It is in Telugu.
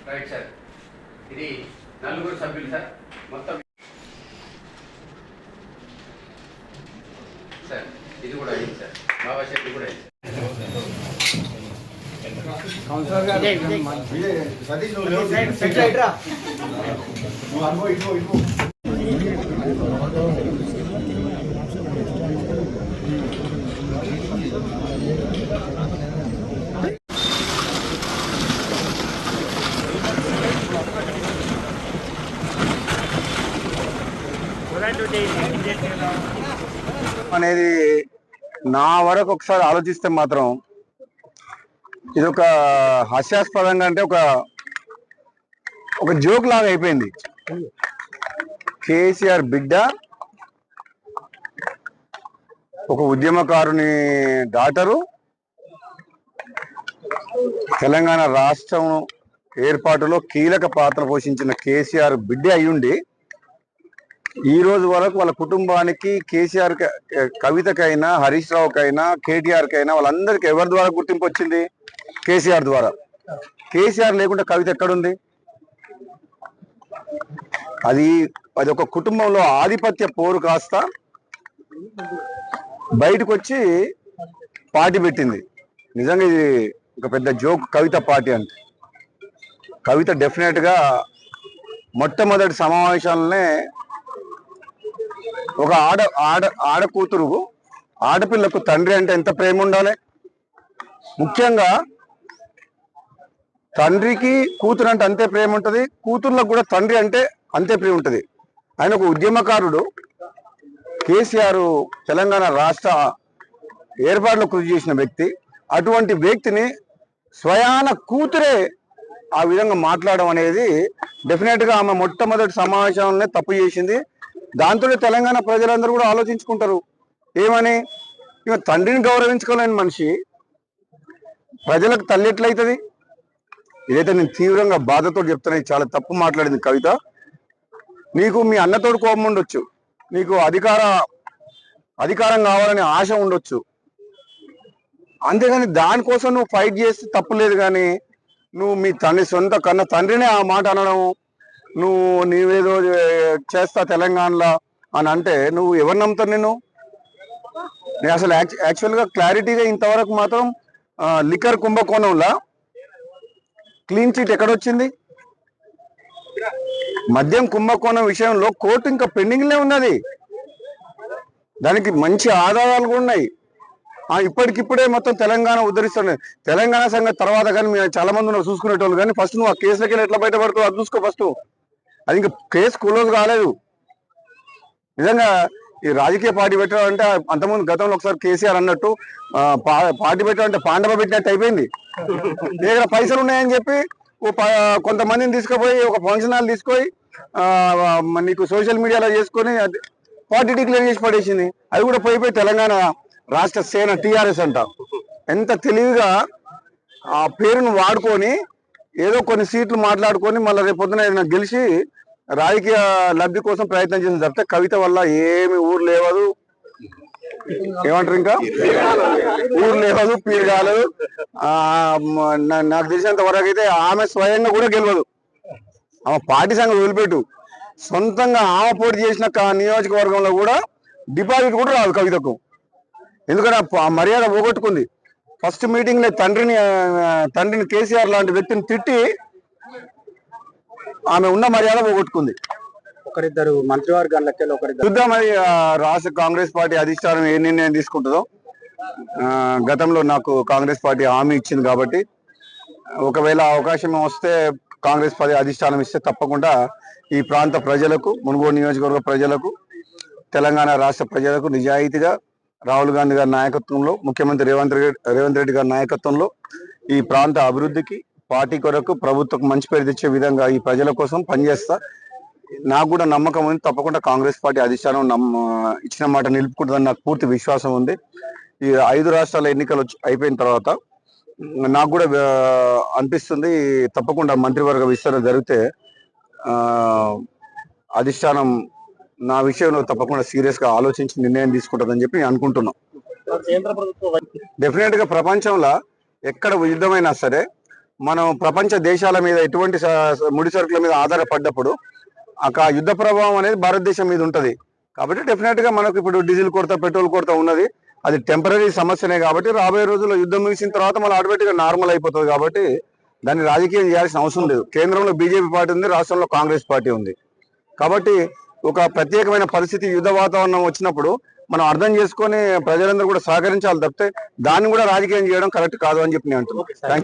Right sir. ఇది నలుగురు సభ్యులు సార్. మొత్తం సార్ ఇది కూడా అయింది సార్. బాబా శెట్టి కూడా అయింది కౌన్సిలర్ గారు అనేది నా వరకు ఒకసారి ఆలోచిస్తే మాత్రం ఇది ఒక హాస్యాస్పదంగా అంటే ఒక జోక్ లాగా అయిపోయింది. కేసీఆర్ బిడ్డ ఒక ఉద్యమకారుని డాటరు తెలంగాణ రాష్ట్రం ఏర్పాటులో కీలక పాత్ర పోషించిన కేసీఆర్ బిడ్డ అయ్యుండి ఈ రోజు వరకు వాళ్ళ కుటుంబానికి కేసీఆర్ కవితకైనా హరీష్ రావుకైనా కేటీఆర్కైనా వాళ్ళందరికీ ఎవరి ద్వారా గుర్తింపు వచ్చింది? కేసీఆర్ ద్వారా. కేసీఆర్ లేకుండా కవిత ఎక్కడుంది? అది ఒక కుటుంబంలో ఆధిపత్య పోరు కాస్త బయటకు వచ్చి పార్టీ పెట్టింది. నిజంగా ఇది ఒక పెద్ద జోక్ కవిత పార్టీ అంటే. కవిత డెఫినెట్ గా మొట్టమొదటి సమావేశాలనే ఒక ఆడ కూతురు ఆడపిల్లకు తండ్రి అంటే ఎంత ప్రేమ ఉండాలి. ముఖ్యంగా తండ్రికి కూతురు అంటే అంతే ప్రేమ ఉంటుంది, కూతుర్లకు కూడా తండ్రి అంటే అంతే ప్రేమ ఉంటుంది. ఆయన ఒక ఉద్యమకారుడు. కేసీఆర్ తెలంగాణ రాష్ట్ర ఏర్పాటులో కృషి చేసిన వ్యక్తి. అటువంటి వ్యక్తిని స్వయాన కూతురే ఆ విధంగా మాట్లాడడం అనేది డెఫినెట్ గా ఆమె మొట్టమొదటి సమావేశంలోనే తప్పు చేసింది. దాంతో తెలంగాణ ప్రజలందరూ కూడా ఆలోచించుకుంటారు ఏమని. ఇక తండ్రిని గౌరవించుకోలేని మనిషి ప్రజలకు తల్లి ఎట్లయితుంది? ఇదైతే నేను తీవ్రంగా బాధతో చెప్తున్నా. చాలా తప్పు మాట్లాడింది కవిత. నీకు మీ అన్నతోడు కోపం ఉండొచ్చు, నీకు అధికారం కావాలనే ఆశ ఉండొచ్చు, అంతేగాని దానికోసం నువ్వు ఫైట్ చేస్తే తప్పులేదు. కానీ నువ్వు మీ సొంత కన్న తండ్రినే ఆ మాట అనడం, నీవేదో చేస్తా తెలంగాణలో అని అంటే నువ్వు ఎవరు నమ్ముతారు? నేను అసలు యాక్చువల్గా క్లారిటీగా ఇంతవరకు మాత్రం లిక్కర్ కుంభకోణంలో క్లీన్ చిట్ ఎక్కడొచ్చింది? మద్యం కుంభకోణం విషయంలో కోర్టు ఇంకా పెండింగ్లే ఉన్నది. దానికి మంచి ఆధారాలు కూడా ఉన్నాయి. ఇప్పటికిప్పుడే మొత్తం తెలంగాణ ఉద్ధరిస్తుంది. తెలంగాణ సంగతి తర్వాత కానీ మేము చాలా మంది ఉన్నారు చూసుకునేటోళ్ళు. కానీ ఫస్ట్ నువ్వు ఆ కేసులకి వెళ్ళి ఎట్లా బయటపడుతావు అది చూసుకో ఫస్ట్. అది ఇంకా కేసు క్లోజ్ కాలేదు. నిజంగా ఈ రాజకీయ పార్టీ పెట్టడం అంటే అంతకుముందు గతంలో ఒకసారి కేసీఆర్ అన్నట్టు పార్టీ పెట్టడం అంటే పాండవ పెట్టినట్టు అయిపోయింది. దగ్గర పైసలు ఉన్నాయని చెప్పి కొంతమందిని తీసుకుపోయి ఒక ఫంక్షన్ హాల్ తీసుకొని నీకు సోషల్ మీడియాలో చేసుకొని పార్టీ డిక్లేర్ చేసి పడేసింది. అది కూడా పోయిపోయి తెలంగాణ రాష్ట్ర సేన టీఆర్ఎస్ అంట. ఎంత తెలివిగా ఆ పేరును వాడుకొని ఏదో కొన్ని సీట్లు మాట్లాడుకొని మళ్ళీ రేపొద్దున ఏదైనా గెలిచి రాజకీయ లబ్ధి కోసం ప్రయత్నం చేసిన తప్పితే కవిత వల్ల ఏమి ఊరు లేవదు, ఏమంటారు ఇంకా ఊరు లేవదు, పీరు కాలేదు. నాకు తెలిసినంత వరకు అయితే ఆమె స్వయంగా కూడా గెలవదు. ఆమె పార్టీ సంగతి వదిలిపెట్టు, సొంతంగా ఆమె పోటీ చేసిన నియోజకవర్గంలో కూడా డిపాజిట్ కూడా రాదు కవితకు. ఎందుకంటే ఆ మర్యాద పోగొట్టుకుంది. ఫస్ట్ మీటింగ్ లో తండ్రిని కేసీఆర్ లాంటి వ్యక్తిని తిట్టి ఆమె ఉన్న మర్యాద పోగొట్టుకుంది. ఒకరిద్దరు మంత్రివర్గాల చూద్దాం అది రాష్ట్ర కాంగ్రెస్ పార్టీ అధిష్టానం ఏ నిర్ణయం తీసుకుంటుందో. గతంలో నాకు కాంగ్రెస్ పార్టీ హామీ ఇచ్చింది కాబట్టి ఒకవేళ అవకాశం వస్తే కాంగ్రెస్ పార్టీ అధిష్టానం ఇస్తే తప్పకుండా ఈ ప్రాంత ప్రజలకు, మునుగోడు నియోజకవర్గ ప్రజలకు, తెలంగాణ రాష్ట్ర ప్రజలకు నిజాయితీగా రాహుల్ గాంధీ గారి నాయకత్వంలో, ముఖ్యమంత్రి రేవంత్ రెడ్డి గారి నాయకత్వంలో ఈ ప్రాంత అభివృద్ధికి, పార్టీ కొరకు, ప్రభుత్వకు మంచి పేరు తెచ్చే విధంగా ఈ ప్రజల కోసం పనిచేస్తా. నాకు కూడా నమ్మకం ఉంది. తప్పకుండా కాంగ్రెస్ పార్టీ అధిష్టానం ఇచ్చిన మాట నిలుపుకుంటుందని నాకు పూర్తి విశ్వాసం ఉంది. ఈ 5 రాష్ట్రాల ఎన్నికలు అయిపోయిన తర్వాత నాకు కూడా అనిపిస్తుంది తప్పకుండా మంత్రివర్గ విస్తరణ జరిగితే అధిష్టానం నా విషయంలో తప్పకుండా సీరియస్ గా ఆలోచించి నిర్ణయం తీసుకుంటుందని చెప్పి నేను అనుకుంటున్నాను. డెఫినెట్ గా ప్రపంచంలో ఎక్కడ యుద్ధమైనా సరే మనం ప్రపంచ దేశాల మీద ఎటువంటి ముడి సరుకుల మీద ఆధారపడ్డప్పుడు ఆ యుద్ధ ప్రభావం అనేది భారతదేశం మీద ఉంటది. కాబట్టి డెఫినెట్ గా మనకు ఇప్పుడు డీజిల్ కొరత, పెట్రోల్ కొరత ఉన్నది. అది టెంపరీ సమస్యనే. కాబట్టి రాబోయే రోజుల్లో యుద్ధం ముగిసిన తర్వాత మళ్ళీ ఆటోమేటిక్ గా నార్మల్ అయిపోతుంది. కాబట్టి దాన్ని రాజకీయం చేయాల్సిన అవసరం లేదు. కేంద్రంలో బీజేపీ పార్టీ ఉంది, రాష్ట్రంలో కాంగ్రెస్ పార్టీ ఉంది. కాబట్టి ఒక ప్రత్యేకమైన పరిస్థితి, యుద్ధ వాతావరణం వచ్చినప్పుడు మనం అర్థం చేసుకొని ప్రజలందరూ కూడా సహకరించాలి తప్పితే దాన్ని కూడా రాజకీయం చేయడం కరెక్ట్ కాదు అని చెప్పి నేను అంటున్నాను. Thank you.